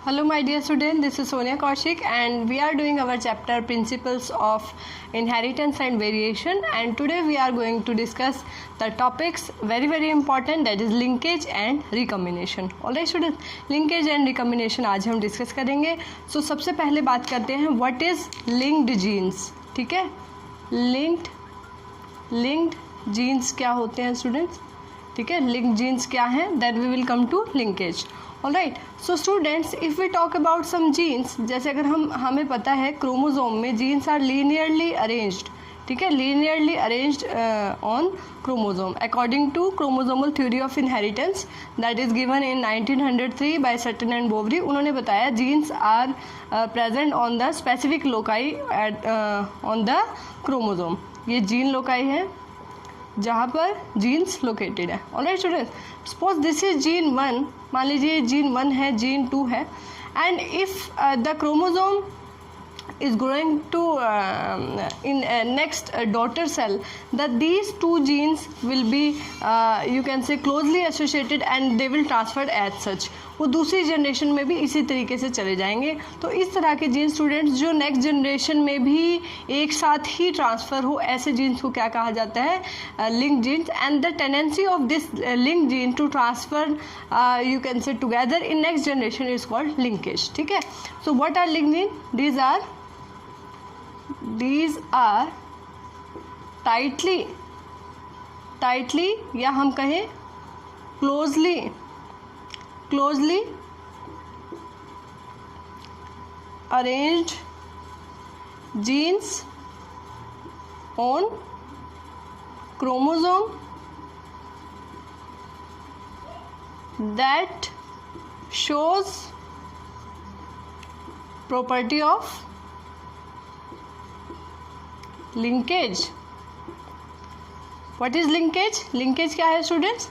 Hello my dear student, this is Sonia Kaushik and we are doing our chapter Principles of Inheritance and Variation, and today we are going to discuss the topics very important, that is linkage and recombination. Alright students, linkage and recombination आज हम discuss करेंगे. So सबसे पहले बात करते हैं what is linked genes. ठीक है, linked genes क्या होते हैं स्टूडेंट्स. ठीक है, linked genes क्या हैं, that we will come to linkage. Alright. So students, if we talk about some genes, जैसे अगर हमें पता है क्रोमोजोम में जीन्स आर लीनियरली अरेंज्ड. ठीक है, linearly arranged on chromosome according to chromosomal theory of inheritance that is given in 1903 by Sutton and Boveri. उन्होंने बताया genes are present on the specific loci at on the chromosome. ये gene loci है जहाँ पर genes located है. Alright students, suppose this is gene 1, मान लीजिए gene 1 है, जीन 2 है, and if the chromosome is going to in next daughter cell, that these two genes will be you can say closely associated and they will transfer as such. वो दूसरी generation में भी इसी तरीके से चले जाएंगे. तो इस तरह के जीन स्टूडेंट्स जो नेक्स्ट जनरेशन में भी एक साथ ही ट्रांसफ़र हो, ऐसे जीन्स को क्या कहा जाता है, link genes. And the tendency of this link gene to transfer you can say together in next generation is called linkage. ठीक है, so what are link gene? These are tightly या हम कहें closely arranged genes on chromosome that shows property of linkage. What is linkage? Linkage क्या है students?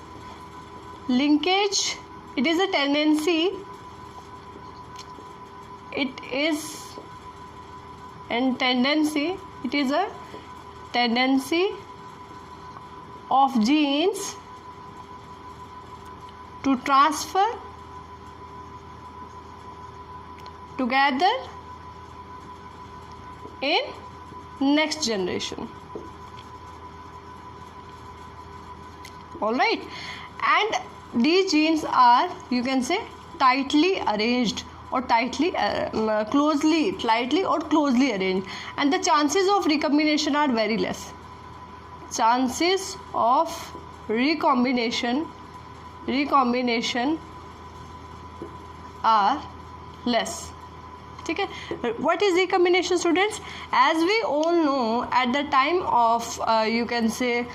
Linkage, it is a tendency. It is a tendency of genes to transfer together in next generation. All right, and these genes are, you can say, tightly arranged or tightly closely arranged, and the chances of recombination are very less. Chances of recombination are less. ठीक है, what is recombination students? As we all know, at the time of you can say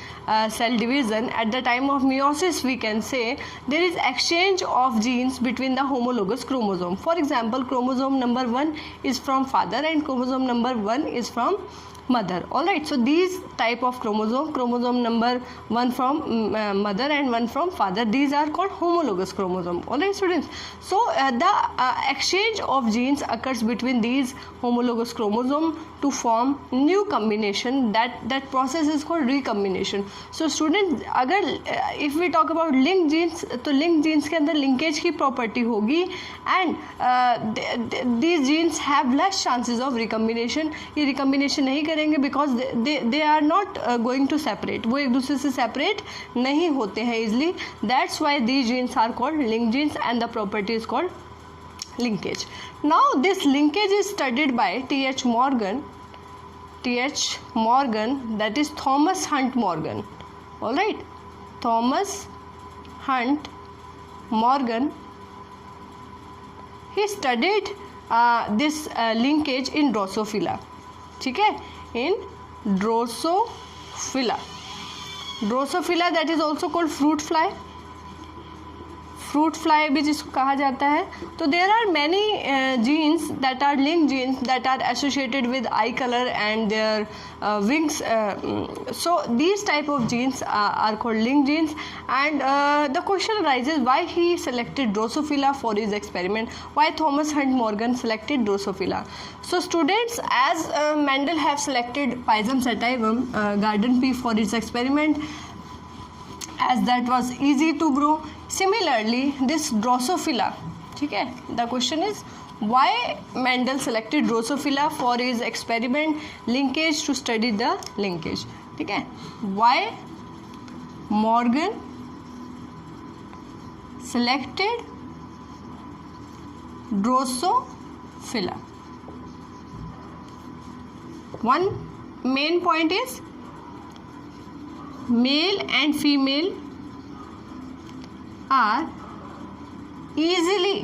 cell division, at the time of meiosis, we can say there is exchange of genes between the homologous chromosome. For example, chromosome number 1 is from father and chromosome number 1 is from mother. All right, so these type of chromosome number 1 from mother and 1 from father, these are called homologous chromosome. All right students, so the exchange of genes occurs between these homologous chromosome to form new combination. That process is called recombination. So students, अगर if we talk about linked genes, तो linked genes के अंदर linkage की property होगी, and these genes have less chances of recombination. ये recombination नहीं करेंगे because they are not going to separate. वो एक दूसरे से separate नहीं होते हैं easily. That's why these genes are called linked genes and the property is called linkage. Now this linkage is studied by T.H. Morgan, that is Thomas Hunt Morgan. All right, Thomas Hunt Morgan, he studied this linkage in Drosophila. ठीक है, in Drosophila, that is also called fruit fly भी जिसको कहा जाता है. तो there are many genes that are linked genes that are associated with eye color and their wings. So these type of genes are called linked genes, and the question arises why he selected Drosophila for his experiment. Why Thomas Hunt Morgan selected Drosophila? So students, as Mendel have selected Pisum sativum, garden pea, for his experiment, as that was easy to grow. Similarly, this Drosophila ठीक है. The question is why Mendel selected Drosophila for his experiment linkage to study the linkage. ठीक है, why Morgan selected Drosophila. One main point is male and female are easily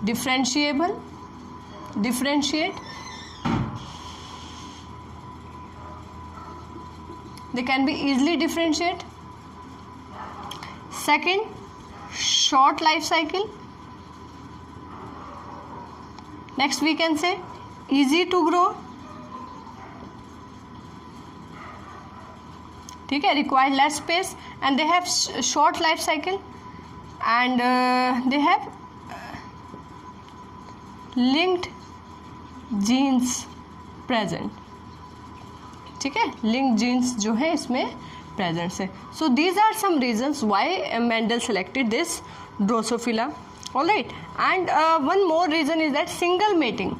differentiate. They can be easily differentiate. Second, short life cycle. Next we can say easy to grow. ठीक है, require less space and they have short life cycle and they have linked genes present. ठीक है, link jeans जो है इसमें प्रेजेंट है. So these are some reasons why Mendel selected this Drosophila. Alright, and one more reason is that single mating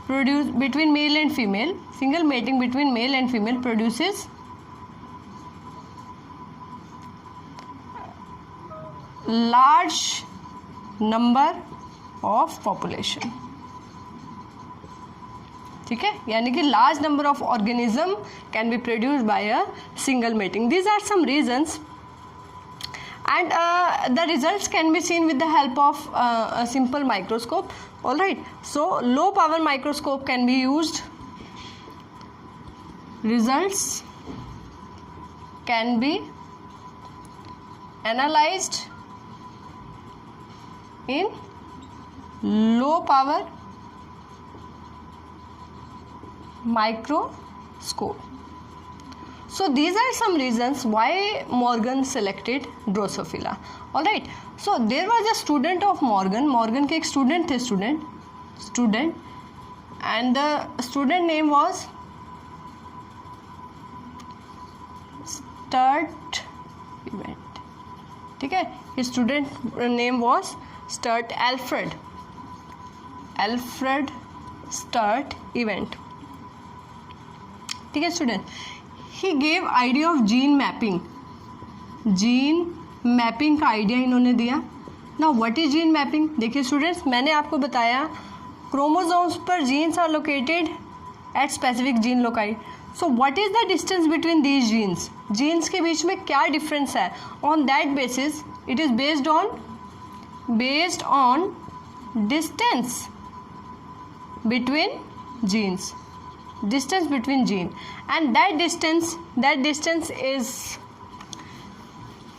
produce between male and female. Single mating between male and female produces large number of population. ठीक है, यानी कि large number of organism can be produced by a single mating. These are some reasons and the results can be seen with the help of a simple microscope. All right, so low power microscope can be used. Results can be analyzed in low power microscope. So these are some reasons why Morgan selected Drosophila. All right, so there was a student of Morgan के एक student थे student and the student name was Sturt Event. ठीक है, his student name was Sturt Alfred Sturt Event. ठीक है student, he gave idea of gene mapping का idea इन्होंने दिया. Now what is gene mapping? देखिए स्टूडेंट्स, मैंने आपको बताया क्रोमोसोम्स पर genes are located at specific gene loci. So what is the distance between these genes के बीच में क्या डिफरेंस है? On that basis it is based on distance between genes, and that distance is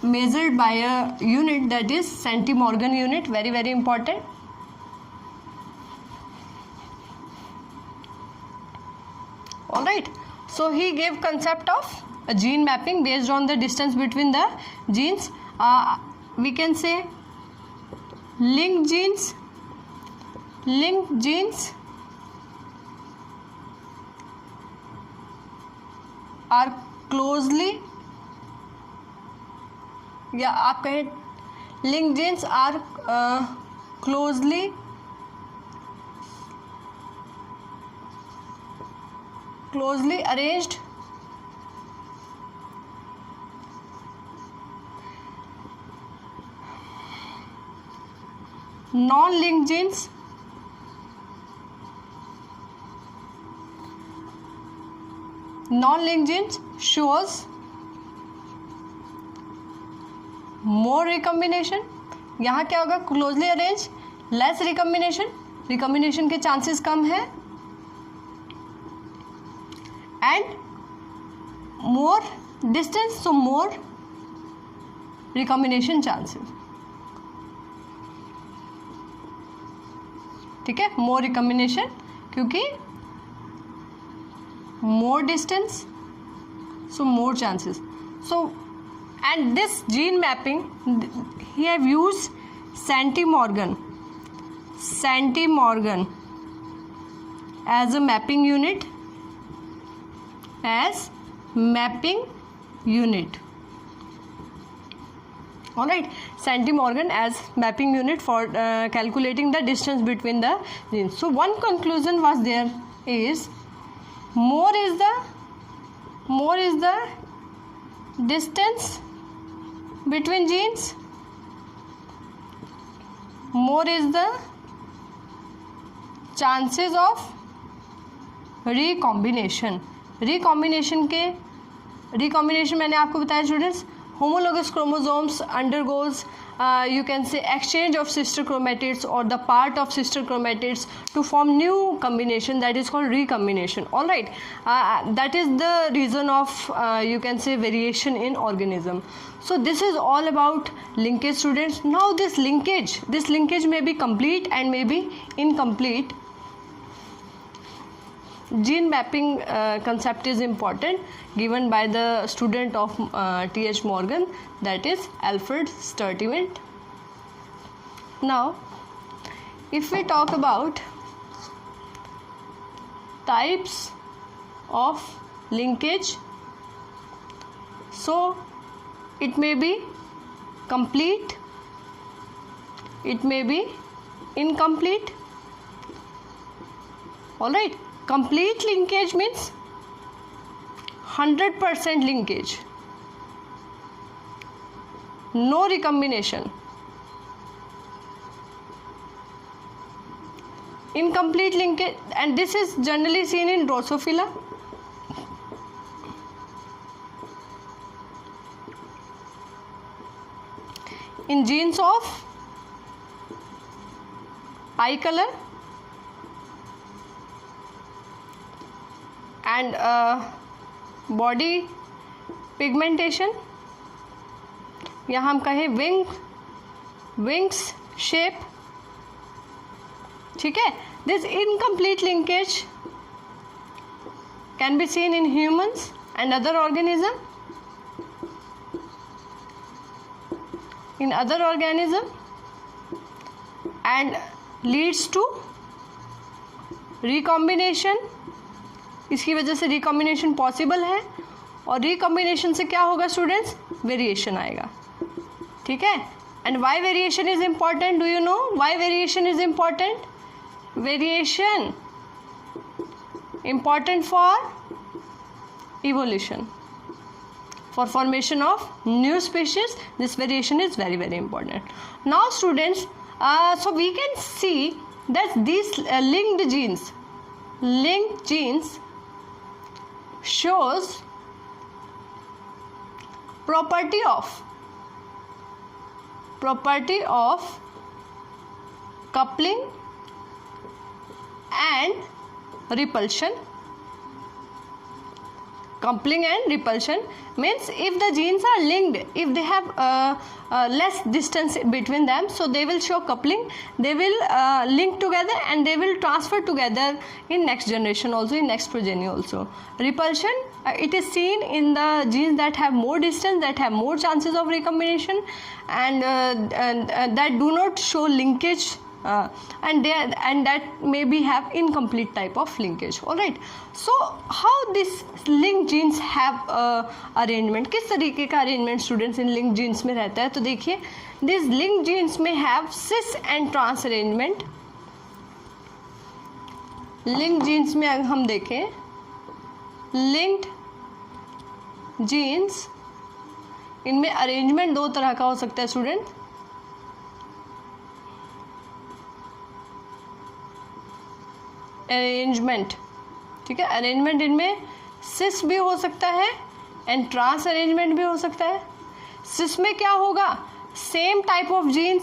measured by a unit, that is centimorgan unit. Very very important. All right, so he gave concept of a gene mapping based on the distance between the genes. We can say linked genes are closely, या आप कहें linked genes are closely arranged non-linked genes shows more recombination. यहाँ क्या होगा? Closely arrange, less recombination के chances कम है and more distance, so more recombination chances. ठीक है, मोर रिकम्बिनेशन क्योंकि more distance, so more chances. So and this gene mapping, he have used centimorgan as a mapping unit, as mapping unit. Alright, centimorgan as mapping unit for calculating the distance between the genes. So one conclusion was there is more is the distance between genes, more is the chances of recombination. recombination मैंने आपको बताया students, homologous chromosomes undergoes you can say exchange of sister chromatids or the part of sister chromatids to form new combination, that is called recombination. All right, that is the reason of you can say variation in organism. So this is all about linkage students. Now this linkage may be complete and may be incomplete. Gene mapping concept is important, given by the student of T.H. Morgan, that is Alfred Sturtevant. Now, if we talk about types of linkage, so it may be complete, it may be incomplete. All right. Complete linkage means 100% linkage, no recombination. Incomplete linkage, and this is generally seen in Drosophila. In genes of eye color and body pigmentation, या हम कहें wings shape, ठीक है. This incomplete linkage can be seen in humans and other organism. And leads to recombination. इसकी वजह से recombination possible है, और रिकॉम्बिनेशन से क्या होगा स्टूडेंट्स, वेरिएशन आएगा. ठीक है. And why variation is important, do you know why variation is important? Variation important for evolution, for formation of new species. This variation is very, very important. Now students, so we can see that these linked genes shows property of coupling and repulsion. Coupling and repulsion means if the genes are linked, if they have less distance between them, so they will show coupling, they will link together and they will transfer together in next generation also, in next progeny also. Repulsion, it is seen in the genes that have more distance, that have more chances of recombination, and that do not show linkage, and that maybe have incomplete type of linkage. All right, so how this linked genes have arrangement, किस तरीके का arrangement students in linked genes में रहता है? तो देखिए, these linked genes में have cis and trans arrangement. linked genes में अगर हम देखें, linked genes इनमें arrangement दो तरह का हो सकता है स्टूडेंट. अरेंजमेंट, ठीक है. अरेंजमेंट इनमें सिस भी हो सकता है एंड ट्रांस अरेंजमेंट भी हो सकता है. सिस में क्या होगा, सेम टाइप ऑफ जीन्स